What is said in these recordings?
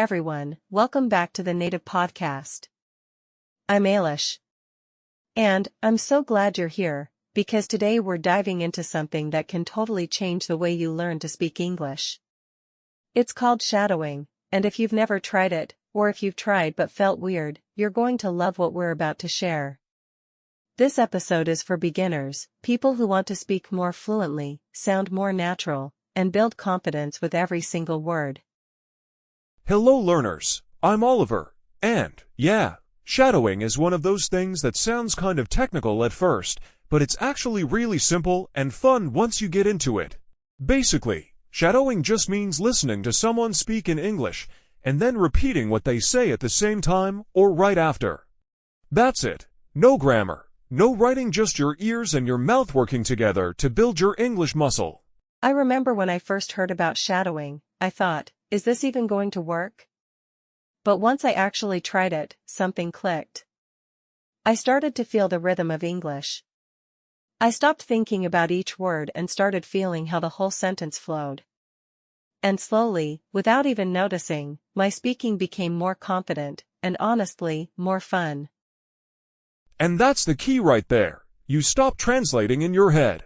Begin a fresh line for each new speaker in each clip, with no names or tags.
everyone, welcome back to the Native Podcast. I'm Alish. And I'm so glad you're here, because today we're diving into something that can totally change the way you learn to speak English. It's called shadowing, and if you've never tried it, or if you've tried but felt weird, you're going to love what we're about to share. This episode is for beginners, people who want to speak more fluently, sound more natural, and build confidence with every single word.
Hello learners, I'm Oliver, and, shadowing is one of those things that sounds kind of technical at first, but it's actually really simple and fun once you get into it. Basically, shadowing just means listening to someone speak in English, and then repeating what they say at the same time or right after. That's it. No grammar, no writing, just your ears and your mouth working together to build your English muscle.
I remember when I first heard about shadowing, I thought, is this even going to work? But once I actually tried it, something clicked. I started to feel the rhythm of English. I stopped thinking about each word and started feeling how the whole sentence flowed. And slowly, without even noticing, my speaking became more confident, and honestly, more fun.
And that's the key right there. You stop translating in your head.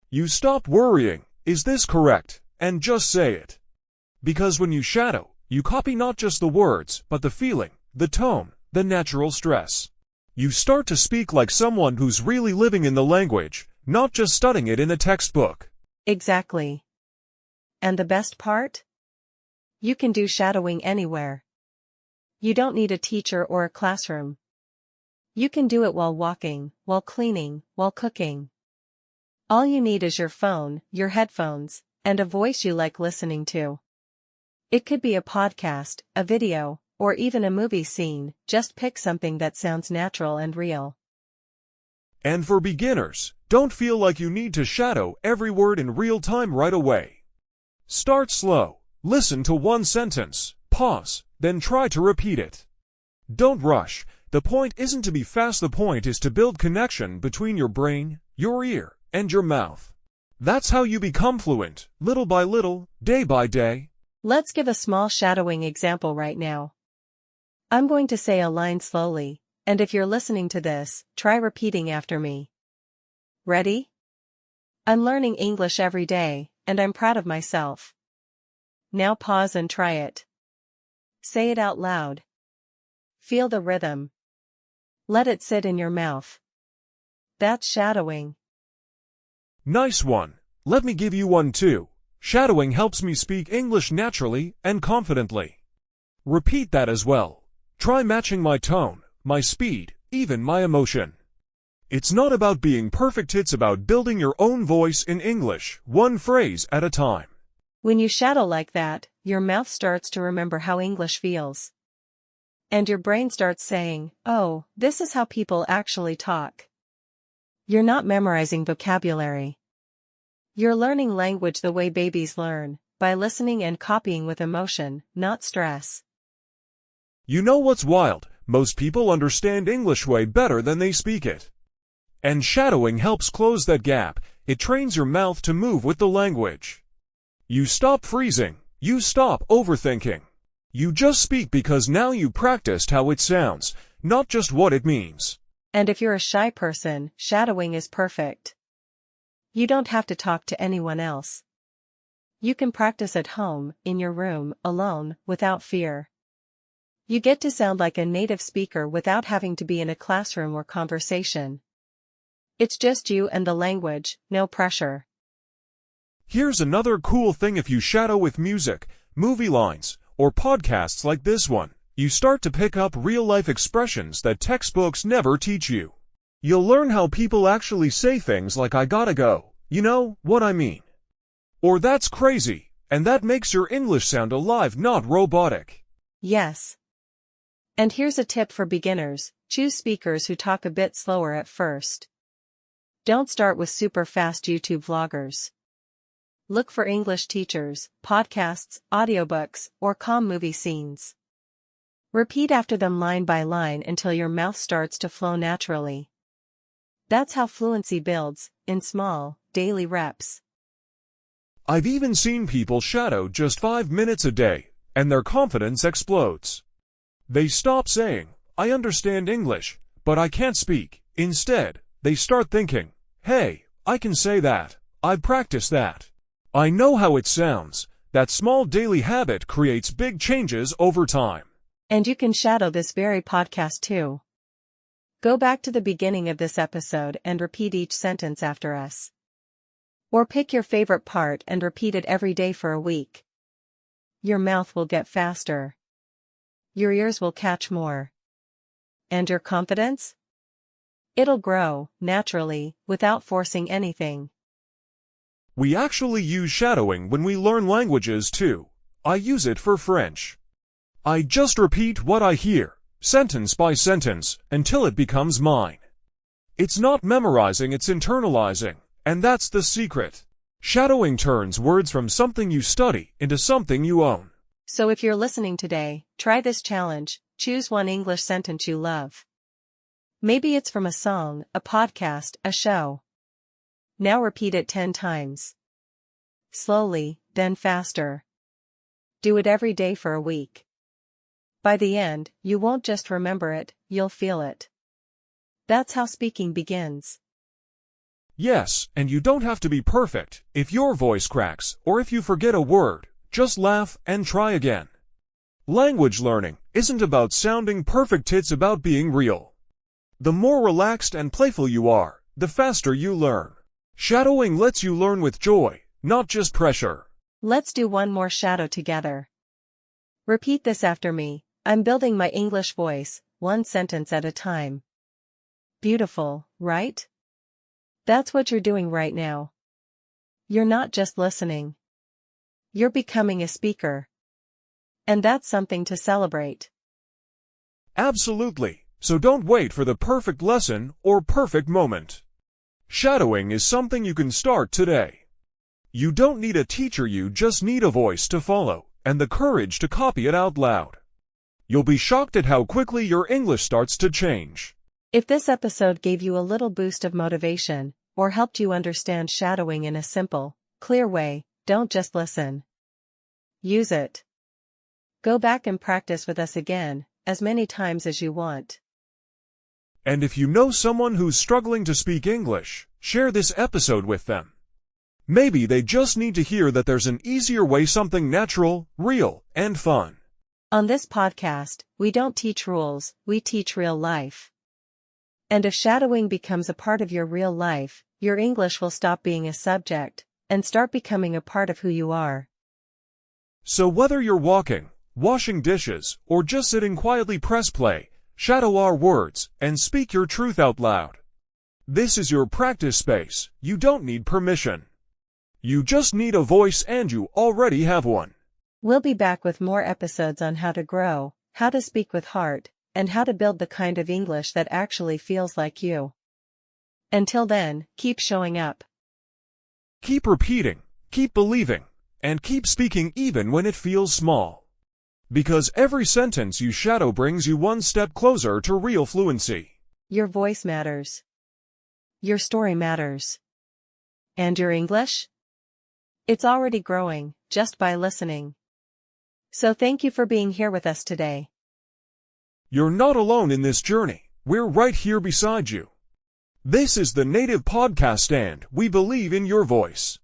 You stop worrying, is this correct, and just say it. Because when you shadow, you copy not just the words, but the feeling, the tone, the natural stress. You start to speak like someone who's really living in the language, not just studying it in a textbook.
Exactly. And the best part? You can do shadowing anywhere. You don't need a teacher or a classroom. You can do it while walking, while cleaning, while cooking. All you need is your phone, your headphones, and a voice you like listening to. It could be a podcast, a video, or even a movie scene. Just pick something that sounds natural and real.
And for beginners, don't feel like you need to shadow every word in real time right away. Start slow, listen to one sentence, pause, then try to repeat it. Don't rush. The point isn't to be fast, the point is to build connection between your brain, your ear, and your mouth. That's how you become fluent, little by little, day by day.
Let's give a small shadowing example right now. I'm going to say a line slowly, and if you're listening to this, try repeating after me. Ready? I'm learning English every day, and I'm proud of myself. Now pause and try it. Say it out loud. Feel the rhythm. Let it sit in your mouth. That's shadowing.
Nice one. Let me give you one too. Shadowing helps me speak English naturally and confidently. Repeat that as well. Try matching my tone, my speed, even my emotion. It's not about being perfect, it's about building your own voice in English, one phrase at a time.
When you shadow like that, your mouth starts to remember how English feels. And your brain starts saying, oh, this is how people actually talk. You're not memorizing vocabulary. You're learning language the way babies learn, by listening and copying with emotion, not stress.
You know what's wild? Most people understand English way better than they speak it. And shadowing helps close that gap. It trains your mouth to move with the language. You stop freezing. You stop overthinking. You just speak because now you practiced how it sounds, not just what it means.
And if you're a shy person, shadowing is perfect. You don't have to talk to anyone else. You can practice at home, in your room, alone, without fear. You get to sound like a native speaker without having to be in a classroom or conversation. It's just you and the language, no pressure.
Here's another cool thing: if you shadow with music, movie lines, or podcasts like this one, you start to pick up real-life expressions that textbooks never teach you. You'll learn how people actually say things like "I gotta go," you know what I mean? Or "that's crazy," and that makes your English sound alive, not robotic.
Yes. And here's a tip for beginners: choose speakers who talk a bit slower at first. Don't start with super fast YouTube vloggers. Look for English teachers, podcasts, audiobooks, or calm movie scenes. Repeat after them line by line until your mouth starts to flow naturally. That's how fluency builds, in small, daily reps.
I've even seen people shadow just 5 minutes a day, and their confidence explodes. They stop saying, "I understand English, but I can't speak." Instead, they start thinking, "Hey, I can say that. I practice that. I know how it sounds." That small daily habit creates big changes over time.
And you can shadow this very podcast too. Go back to the beginning of this episode and repeat each sentence after us. Or pick your favorite part and repeat it every day for a week. Your mouth will get faster. Your ears will catch more. And your confidence? It'll grow, naturally, without forcing anything.
We actually use shadowing when we learn languages too. I use it for French. I just repeat what I hear, sentence by sentence, until it becomes mine. It's not memorizing, it's internalizing, and that's the secret. Shadowing turns words from something you study into something you own.
So if you're listening today, try this challenge. Choose one English sentence you love. Maybe it's from a song, a podcast, a show. Now repeat it 10 times. Slowly, then faster. Do it every day for a week. By the end, you won't just remember it, you'll feel it. That's how speaking begins.
Yes, and you don't have to be perfect. If your voice cracks, or if you forget a word, just laugh and try again. Language learning isn't about sounding perfect, it's about being real. The more relaxed and playful you are, the faster you learn. Shadowing lets you learn with joy, not just pressure.
Let's do one more shadow together. Repeat this after me. I'm building my English voice, one sentence at a time. Beautiful, right? That's what you're doing right now. You're not just listening. You're becoming a speaker. And that's something to celebrate.
Absolutely. So don't wait for the perfect lesson or perfect moment. Shadowing is something you can start today. You don't need a teacher, you just need a voice to follow and the courage to copy it out loud. You'll be shocked at how quickly your English starts to change.
If this episode gave you a little boost of motivation, or helped you understand shadowing in a simple, clear way, don't just listen. Use it. Go back and practice with us again, as many times as you want.
And if you know someone who's struggling to speak English, share this episode with them. Maybe they just need to hear that there's an easier way, something natural, real, and fun.
On this podcast, we don't teach rules, we teach real life. And if shadowing becomes a part of your real life, your English will stop being a subject and start becoming a part of who you are.
So whether you're walking, washing dishes, or just sitting quietly, press play, shadow our words, and speak your truth out loud. This is your practice space. You don't need permission. You just need a voice, and you already have one.
We'll be back with more episodes on how to grow, how to speak with heart, and how to build the kind of English that actually feels like you. Until then, keep showing up.
Keep repeating, keep believing, and keep speaking even when it feels small. Because every sentence you shadow brings you one step closer to real fluency.
Your voice matters. Your story matters. And your English? It's already growing, just by listening. So thank you for being here with us today.
You're not alone in this journey. We're right here beside you. This is the Native Podcast, and we believe in your voice.